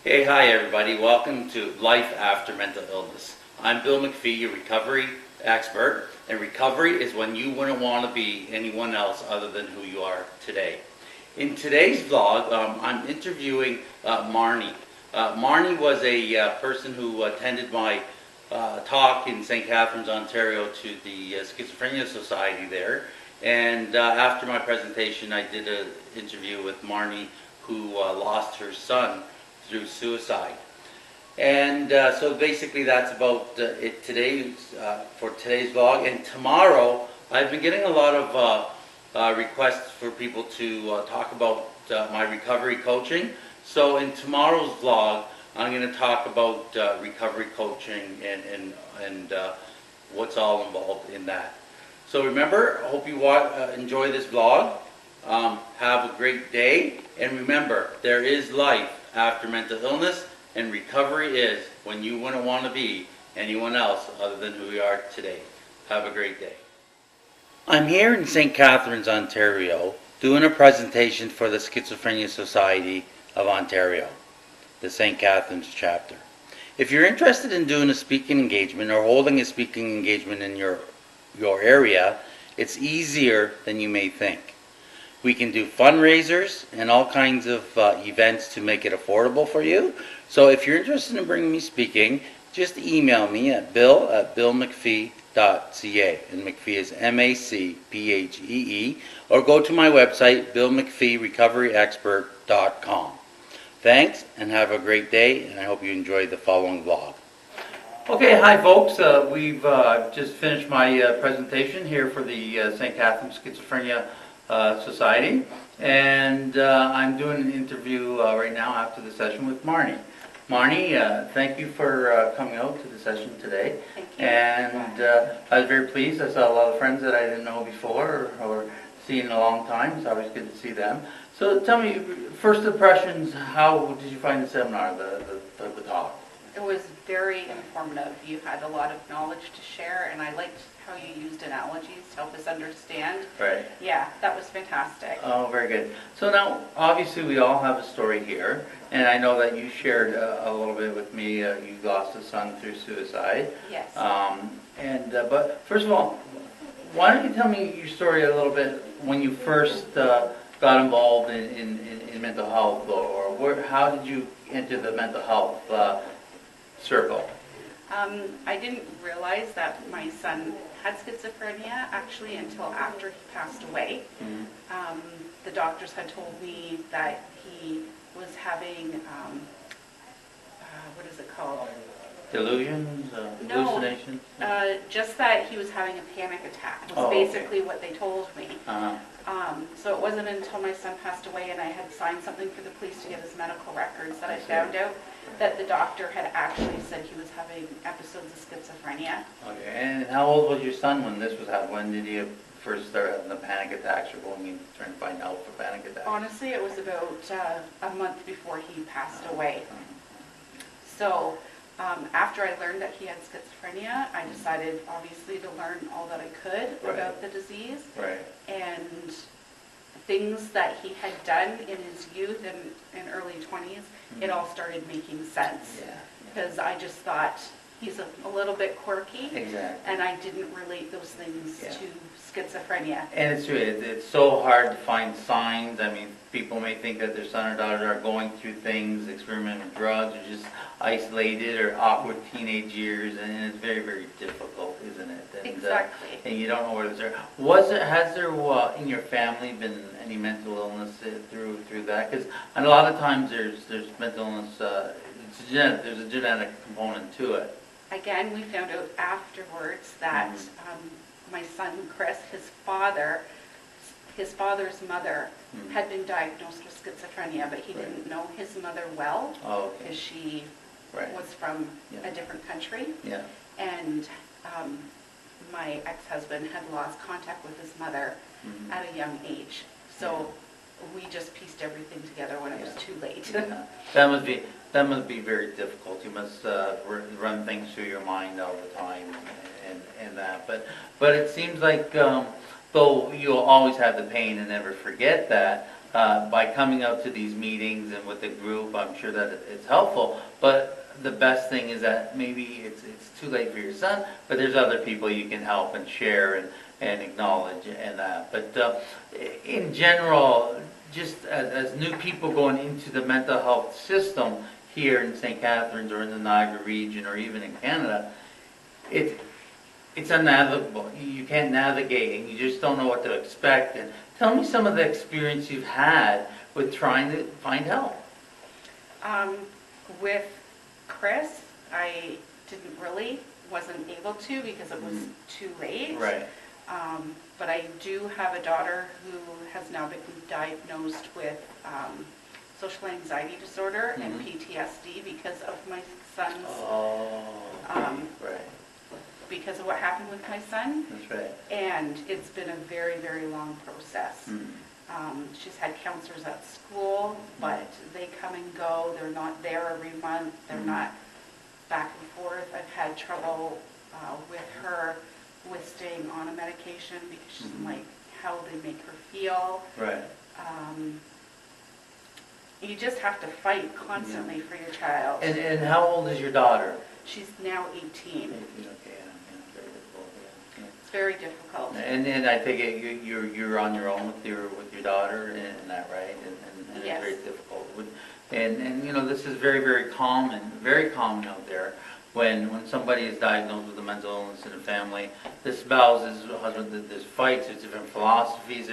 Hey, hi everybody. Welcome to Life After Mental Illness. I'm Bill MacPhee, your recovery expert, and recovery is when you wouldn't want to be anyone else other than who you are today. In today's vlog, I'm interviewing Marny. Marny was a person who attended my talk in St. Catharines, Ontario to the Schizophrenia Society there. And after my presentation, I did an interview with Marny, who lost her son through suicide. And so basically that's about it today, for today's vlog. And tomorrow, I've been getting a lot of requests for people to talk about my recovery coaching. So in tomorrow's vlog, I'm going to talk about recovery coaching and what's all involved in that. So remember, I hope you enjoy this vlog. Have a great day. And remember, there is life after mental illness, and recovery is when you wouldn't want to be anyone else other than who you are today. Have a great day. I'm here in St. Catharines, Ontario, doing a presentation for the Schizophrenia Society of Ontario, the St. Catharines chapter. If you're interested in doing a speaking engagement or holding a speaking engagement in your area, it's easier than you may think. We can do fundraisers and all kinds of events to make it affordable for you. So if you're interested in bringing me speaking, just email me at bill@billmacphee.ca, and MacPhee is MacPhee, or go to my website, billmacpheerecoveryexpert.com. Thanks, and have a great day, and I hope you enjoy the following vlog. Okay, hi folks. We've just finished my presentation here for the St. Catharines Schizophrenia Society, and I'm doing an interview right now after the session with Marny. Marny, thank you for coming out to the session today. Thank you. And I was very pleased. I saw a lot of friends that I didn't know before or seen in a long time. It's always good to see them. So tell me, first impressions, how did you find the seminar, the talk? It was very informative. You had a lot of knowledge to share, and I liked how you used analogies to help us understand. Right. Yeah, that was fantastic. Oh, very good. So now, obviously, we all have a story here, and I know that you shared a little bit with me. You lost a son through suicide. Yes. But first of all, why don't you tell me your story a little bit when you first got involved in mental health, or how did you enter the mental health circle? I didn't realize that my son had schizophrenia actually until after he passed away. Mm-hmm. The doctors had told me that he was having, what is it called? Delusions, hallucinations? No, just that he was having a panic attack was basically what they told me. Uh-huh. So it wasn't until my son passed away and I had signed something for the police to get his medical records that I found out that the doctor had actually said he was having episodes of schizophrenia. Okay, and how old was your son when this was happening? When did he first start having the panic attacks or going trying to find help for panic attacks? Honestly, it was about a month before he passed away. So after I learned that he had schizophrenia, I decided obviously to learn all that I could about the disease. Right. And things that he had done in his youth and early 20s, it all started making sense. Yeah. Because I just thought he's a little bit quirky. Exactly. And I didn't relate those things to schizophrenia. And it's true. It's so hard to find signs. I mean, people may think that their son or daughter are going through things, experimenting with drugs, or just isolated or awkward teenage years, and it's very, very difficult, isn't it? And, Exactly. And you don't know where to start. Has there in your family been any mental illness through that? Because a lot of times there's mental illness. There's a genetic component to it. Again, we found out afterwards that my son Chris, his father's mother had been diagnosed with schizophrenia, but he didn't know his mother well because she was from a different country. Yeah. And my ex-husband had lost contact with his mother at a young age. So we just pieced everything together when it was too late. Yeah. That must be very difficult. You must run things through your mind all the time and that. But it seems like though you'll always have the pain and never forget that, by coming out to these meetings and with the group, I'm sure that it's helpful. But the best thing is that maybe it's too late for your son, but there's other people you can help and share and acknowledge and that. But in general, just as new people going into the mental health system here in St. Catharines or in the Niagara region or even in Canada, it's unnavigable. You can't navigate and you just don't know what to expect. And tell me some of the experience you've had with trying to find help. With Chris, I wasn't able to because it was too late. Right. But I do have a daughter who has now been diagnosed with social anxiety disorder and PTSD because of my son's, Right. because of what happened with my son. That's right. And it's been a very, very long process. She's had counselors at school, but they come and go. They're not there every month. They're not back and forth. I've had trouble with her with staying on a medication because she doesn't like how they make her feel. Right. You just have to fight constantly for your child. And how old is your daughter? She's now 18. Okay, very difficult, yeah. It's very difficult. And I think you're on your own with your daughter and that, right? And Yes. it's very difficult. And you know, this is very, very common out there. When somebody is diagnosed with a mental illness in a family, the spouse, the husband, there's fights, there's different philosophies.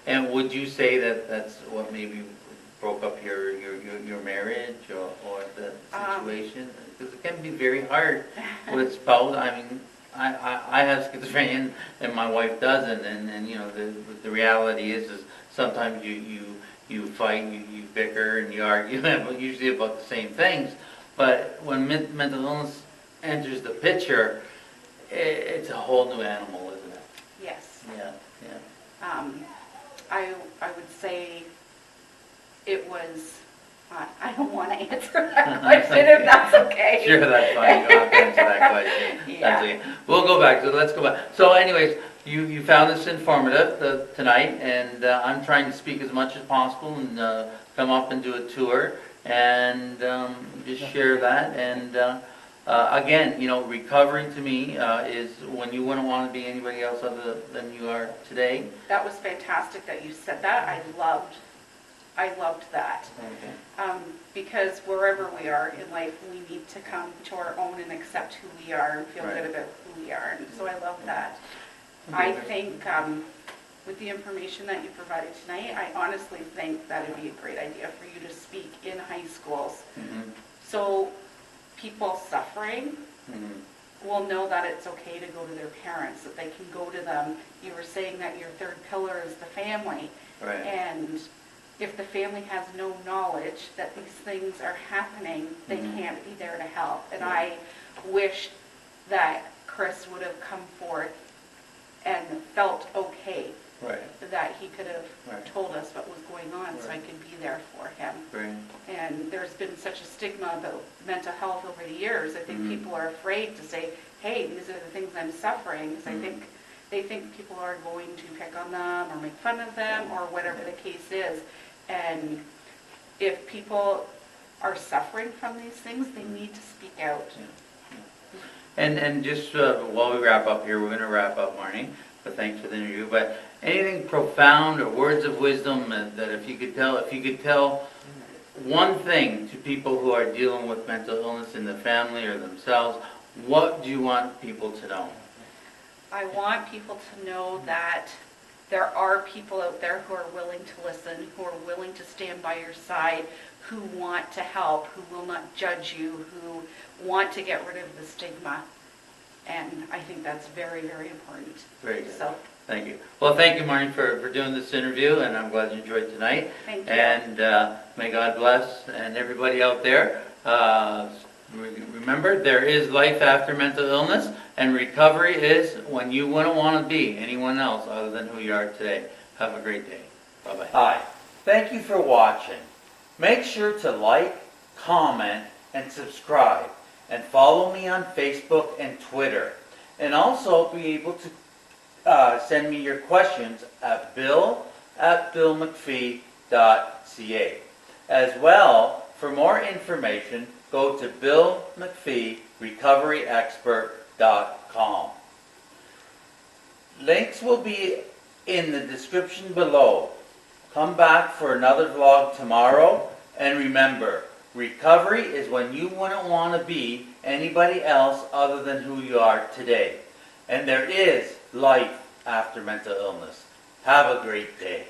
And would you say that that's what maybe broke up your marriage or the situation? Because it can be very hard with spouse. I mean, I have schizophrenia and my wife doesn't, and you know, the reality is sometimes you fight, you bicker and you argue, usually about the same things. But when mental illness enters the picture, it's a whole new animal, isn't it? Yes. Yeah. I would say it was, I don't want to answer that question if that's okay. Sure, that's fine. You don't have to answer that question. Yeah. That's okay. We'll go back. So let's go back. So anyways, you found this informative tonight, and I'm trying to speak as much as possible and come up and do a tour and just share that. And again, you know, recovery to me is when you wouldn't want to be anybody else other than you are today. That was fantastic that you said that. I loved that. Okay. Because wherever we are in life, we need to come to our own and accept who we are and feel Right. good about who we are. And so I love that. Okay. I think with the information that you provided tonight, I honestly think that would be a great idea for you to speak in high schools. So people suffering will know that it's okay to go to their parents, that they can go to them. You were saying that your third pillar is the family. Right. And if the family has no knowledge that these things are happening, they can't be there to help. And I wish that Chris would have come forth and felt okay, Right. that he could have Right. told us what was going on so I Right. could be there for him. Great. And there's been such a stigma about mental health over the years. I think people are afraid to say, hey, these are the things I'm suffering, because I think they think people are going to pick on them or make fun of them or whatever the case is. And if people are suffering from these things, they need to speak out. And just while we wrap up here, we're going to wrap up, Marny, but thanks for the interview. But anything profound or words of wisdom that if you could tell one thing to people who are dealing with mental illness in the family or themselves, what do you want people to know? I want people to know that there are people out there who are willing to listen, who are willing to stand by your side, who want to help, who will not judge you, who want to get rid of the stigma. And I think that's very, very important. Very good. So, Thank you. Well, thank you, Marny, for doing this interview, and I'm glad you enjoyed tonight. thank you. And may God bless and everybody out there. Remember, there is life after mental illness, and recovery is when you wouldn't want to be anyone else other than who you are today. Have a great day. Bye-bye. Hi. Thank you for watching. Make sure to like, comment, and subscribe. And follow me on Facebook and Twitter. And also be able to send me your questions at bill@billmcphee.com. As well, for more information, go to BillMacPhee.RecoveryExpert.com. Links will be in the description below. Come back for another vlog tomorrow, and remember, recovery is when you wouldn't want to be anybody else other than who you are today. And there is life after mental illness. Have a great day.